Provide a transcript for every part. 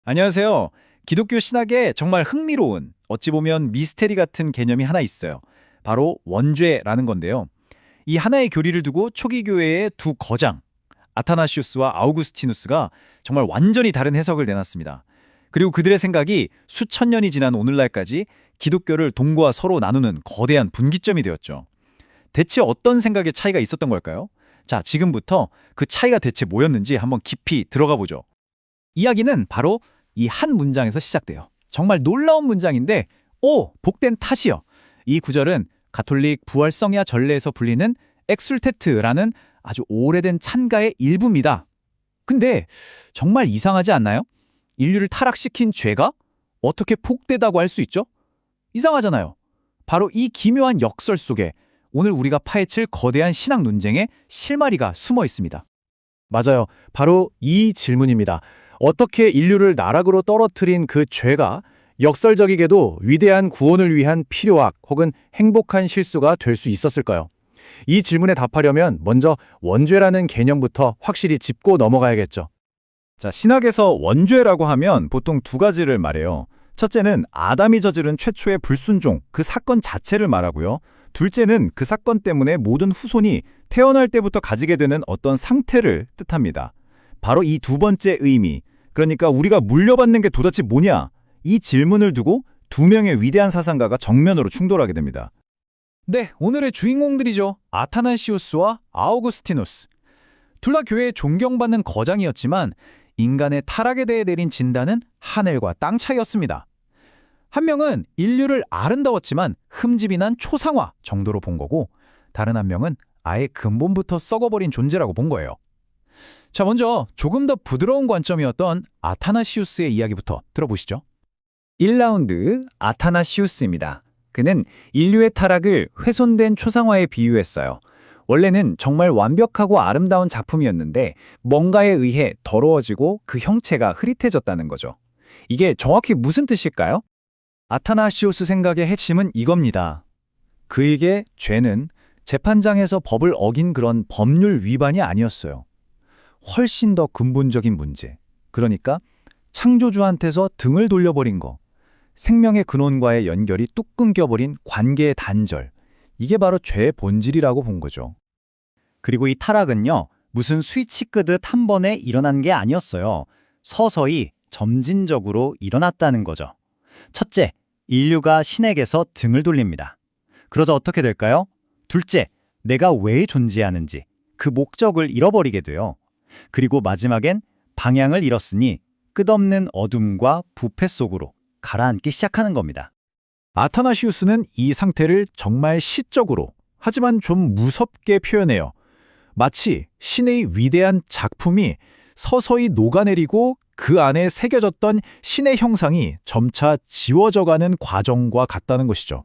안녕하세요. 기독교 신학에 정말 흥미로운, 어찌 보면 미스테리 같은 개념이 하나 있어요. 바로 원죄라는 건데요. 이 하나의 교리를 두고 초기 교회의 두 거장, 아타나시우스와 아우구스티누스가 정말 완전히 다른 해석을 내놨습니다. 그리고 그들의 생각이 수천 년이 지난 오늘날까지 기독교를 동과 서로 나누는 거대한 분기점이 되었죠. 대체 어떤 생각의 차이가 있었던 걸까요? 자, 지금부터 그 차이가 대체 뭐였는지 한번 깊이 들어가 보죠. 이야기는 바로 이 한 문장에서 시작돼요. 정말 놀라운 문장인데, 오, 복된 탓이요. 이 구절은 가톨릭 부활성야 전례에서 불리는 엑술테트라는 아주 오래된 찬가의 일부입니다. 근데 정말 이상하지 않나요? 인류를 타락시킨 죄가 어떻게 복되다고 할 수 있죠? 이상하잖아요. 바로 이 기묘한 역설 속에 오늘 우리가 파헤칠 거대한 신학 논쟁의 실마리가 숨어 있습니다. 맞아요. 바로 이 질문입니다. 어떻게 인류를 나락으로 떨어뜨린 그 죄가 역설적이게도 위대한 구원을 위한 필요악 혹은 행복한 실수가 될 수 있었을까요? 이 질문에 답하려면 먼저 원죄라는 개념부터 확실히 짚고 넘어가야겠죠. 자, 신학에서 원죄라고 하면 보통 두 가지를 말해요. 첫째는 아담이 저지른 최초의 불순종, 그 사건 자체를 말하고요. 둘째는 그 사건 때문에 모든 후손이 태어날 때부터 가지게 되는 어떤 상태를 뜻합니다. 바로 이 두 번째 의미, 그러니까 우리가 물려받는 게 도대체 뭐냐? 이 질문을 두고 두 명의 위대한 사상가가 정면으로 충돌하게 됩니다. 네, 오늘의 주인공들이죠. 아타나시우스와 아우구스티누스. 둘 다 교회에 존경받는 거장이었지만 인간의 타락에 대해 내린 진단은 하늘과 땅 차이였습니다. 한 명은 인류를 아름다웠지만 흠집이 난 초상화 정도로 본 거고, 다른 한 명은 아예 근본부터 썩어버린 존재라고 본 거예요. 자, 먼저 조금 더 부드러운 관점이었던 아타나시우스의 이야기부터 들어보시죠. 1라운드 아타나시우스입니다. 그는 인류의 타락을 훼손된 초상화에 비유했어요. 원래는 정말 완벽하고 아름다운 작품이었는데 뭔가에 의해 더러워지고 그 형체가 흐릿해졌다는 거죠. 이게 정확히 무슨 뜻일까요? 아타나시우스 생각의 핵심은 이겁니다. 그에게 죄는 재판장에서 법을 어긴 그런 법률 위반이 아니었어요. 훨씬 더 근본적인 문제. 그러니까 창조주한테서 등을 돌려버린 거. 생명의 근원과의 연결이 뚝 끊겨버린 관계의 단절. 이게 바로 죄의 본질이라고 본 거죠. 그리고 이 타락은요, 무슨 스위치 끄듯 한 번에 일어난 게 아니었어요. 서서히 점진적으로 일어났다는 거죠. 첫째, 인류가 신에게서 등을 돌립니다. 그러자 어떻게 될까요? 둘째, 내가 왜 존재하는지, 그 목적을 잃어버리게 돼요. 그리고 마지막엔 방향을 잃었으니 끝없는 어둠과 부패 속으로 가라앉기 시작하는 겁니다. 아타나시우스는 이 상태를 정말 시적으로, 하지만 좀 무섭게 표현해요. 마치 신의 위대한 작품이 서서히 녹아내리고 그 안에 새겨졌던 신의 형상이 점차 지워져가는 과정과 같다는 것이죠.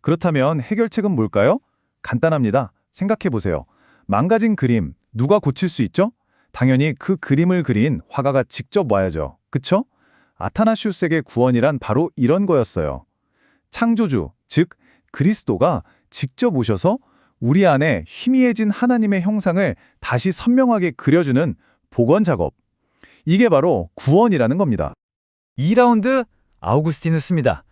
그렇다면 해결책은 뭘까요? 간단합니다. 생각해보세요. 망가진 그림, 누가 고칠 수 있죠? 당연히 그 그림을 그린 화가가 직접 와야죠. 그쵸? 아타나시우스에게 구원이란 바로 이런 거였어요. 창조주, 즉 그리스도가 직접 오셔서 우리 안에 희미해진 하나님의 형상을 다시 선명하게 그려주는 복원 작업. 이게 바로 구원이라는 겁니다. 2라운드 아우구스티누스입니다.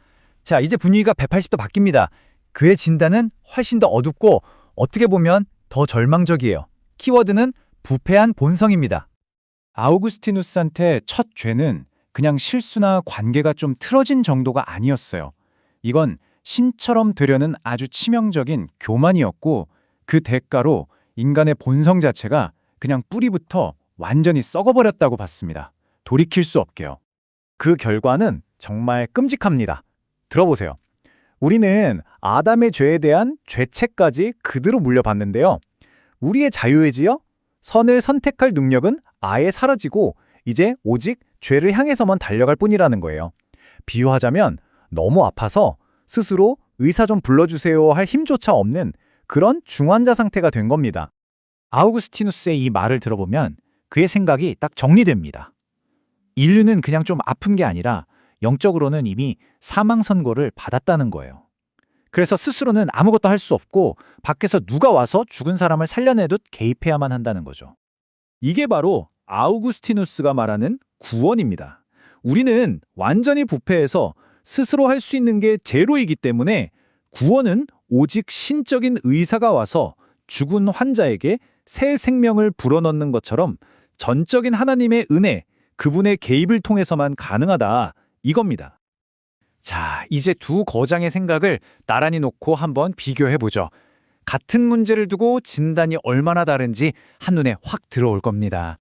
자, 이제 분위기가 180도 바뀝니다. 그의 진단은 훨씬 더 어둡고 어떻게 보면 더 절망적이에요. 키워드는 부패한 본성입니다. 아우구스티누스한테 첫 죄는 그냥 실수나 관계가 좀 틀어진 정도가 아니었어요. 이건 신처럼 되려는 아주 치명적인 교만이었고, 그 대가로 인간의 본성 자체가 그냥 뿌리부터 완전히 썩어버렸다고 봤습니다. 돌이킬 수 없게요. 그 결과는 정말 끔찍합니다. 들어보세요. 우리는 아담의 죄에 대한 죄책까지 그대로 물려받는데요. 우리의 자유의지요? 선을 선택할 능력은 아예 사라지고 이제 오직 죄를 향해서만 달려갈 뿐이라는 거예요. 비유하자면 너무 아파서 스스로 의사 좀 불러주세요 할 힘조차 없는 그런 중환자 상태가 된 겁니다. 아우구스티누스의 이 말을 들어보면 그의 생각이 딱 정리됩니다. 인류는 그냥 좀 아픈 게 아니라 영적으로는 이미 사망 선고를 받았다는 거예요. 그래서 스스로는 아무것도 할 수 없고 밖에서 누가 와서 죽은 사람을 살려내듯 개입해야만 한다는 거죠. 이게 바로 아우구스티누스가 말하는 구원입니다. 우리는 완전히 부패해서 스스로 할 수 있는 게 제로이기 때문에 구원은 오직 신적인 의사가 와서 죽은 환자에게 새 생명을 불어넣는 것처럼 전적인 하나님의 은혜, 그분의 개입을 통해서만 가능하다 이겁니다. 자, 이제 두 거장의 생각을 나란히 놓고 한번 비교해보죠. 같은 문제를 두고 진단이 얼마나 다른지 한눈에 확 들어올 겁니다.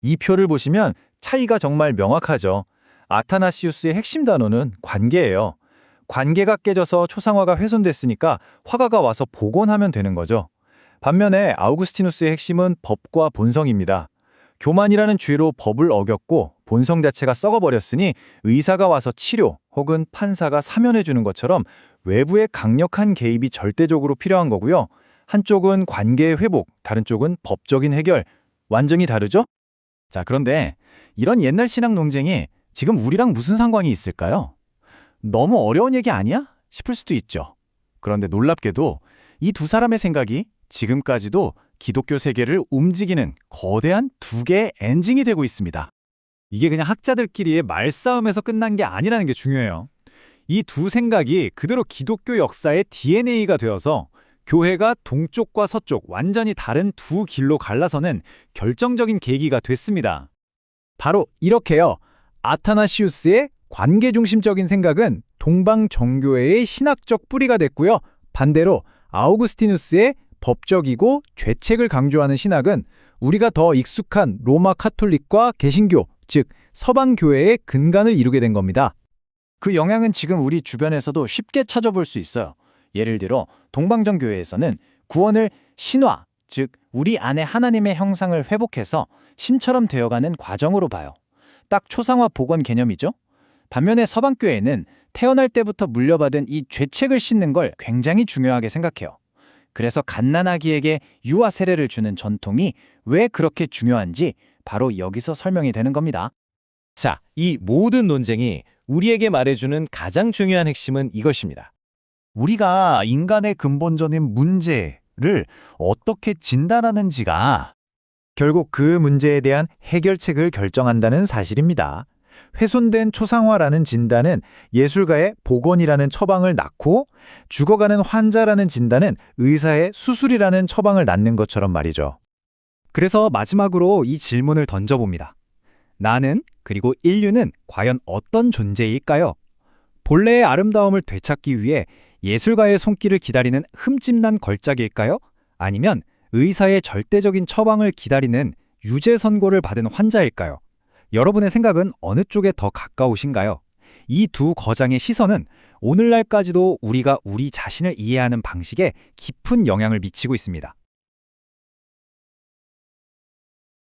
이 표를 보시면 차이가 정말 명확하죠. 아타나시우스의 핵심 단어는 관계예요. 관계가 깨져서 초상화가 훼손됐으니까 화가가 와서 복원하면 되는 거죠. 반면에 아우구스티누스의 핵심은 법과 본성입니다. 교만이라는 죄로 법을 어겼고 본성 자체가 썩어버렸으니 의사가 와서 치료 혹은 판사가 사면해 주는 것처럼 외부의 강력한 개입이 절대적으로 필요한 거고요. 한쪽은 관계의 회복, 다른 쪽은 법적인 해결. 완전히 다르죠? 자, 그런데 이런 옛날 신학 논쟁이 지금 우리랑 무슨 상관이 있을까요? 너무 어려운 얘기 아니야? 싶을 수도 있죠. 그런데 놀랍게도 이 두 사람의 생각이 지금까지도 기독교 세계를 움직이는 거대한 두 개의 엔진이 되고 있습니다. 이게 그냥 학자들끼리의 말싸움에서 끝난 게 아니라는 게 중요해요. 이 두 생각이 그대로 기독교 역사의 DNA가 되어서 교회가 동쪽과 서쪽 완전히 다른 두 길로 갈라서는 결정적인 계기가 됐습니다. 바로 이렇게요. 아타나시우스의 관계중심적인 생각은 동방 정교회의 신학적 뿌리가 됐고요. 반대로 아우구스티누스의 법적이고 죄책을 강조하는 신학은 우리가 더 익숙한 로마 카톨릭과 개신교, 즉 서방 교회의 근간을 이루게 된 겁니다. 그 영향은 지금 우리 주변에서도 쉽게 찾아볼 수 있어요. 예를 들어 동방정 교회에서는 구원을 신화, 즉 우리 안에 하나님의 형상을 회복해서 신처럼 되어가는 과정으로 봐요. 딱 초상화 복원 개념이죠. 반면에 서방교회는 태어날 때부터 물려받은 이 죄책을 씻는 걸 굉장히 중요하게 생각해요. 그래서 갓난아기에게 유아 세례를 주는 전통이 왜 그렇게 중요한지 바로 여기서 설명이 되는 겁니다. 자, 이 모든 논쟁이 우리에게 말해주는 가장 중요한 핵심은 이것입니다. 우리가 인간의 근본적인 문제를 어떻게 진단하는지가 결국 그 문제에 대한 해결책을 결정한다는 사실입니다. 훼손된 초상화라는 진단은 예술가의 복원이라는 처방을 낳고 죽어가는 환자라는 진단은 의사의 수술이라는 처방을 낳는 것처럼 말이죠. 그래서 마지막으로 이 질문을 던져봅니다. 나는 그리고 인류는 과연 어떤 존재일까요? 본래의 아름다움을 되찾기 위해 예술가의 손길을 기다리는 흠집난 걸작일까요? 아니면 의사의 절대적인 처방을 기다리는 유죄 선고를 받은 환자일까요? 여러분의 생각은 어느 쪽에 더 가까우신가요? 이 두 거장의 시선은 오늘날까지도 우리가 우리 자신을 이해하는 방식에 깊은 영향을 미치고 있습니다.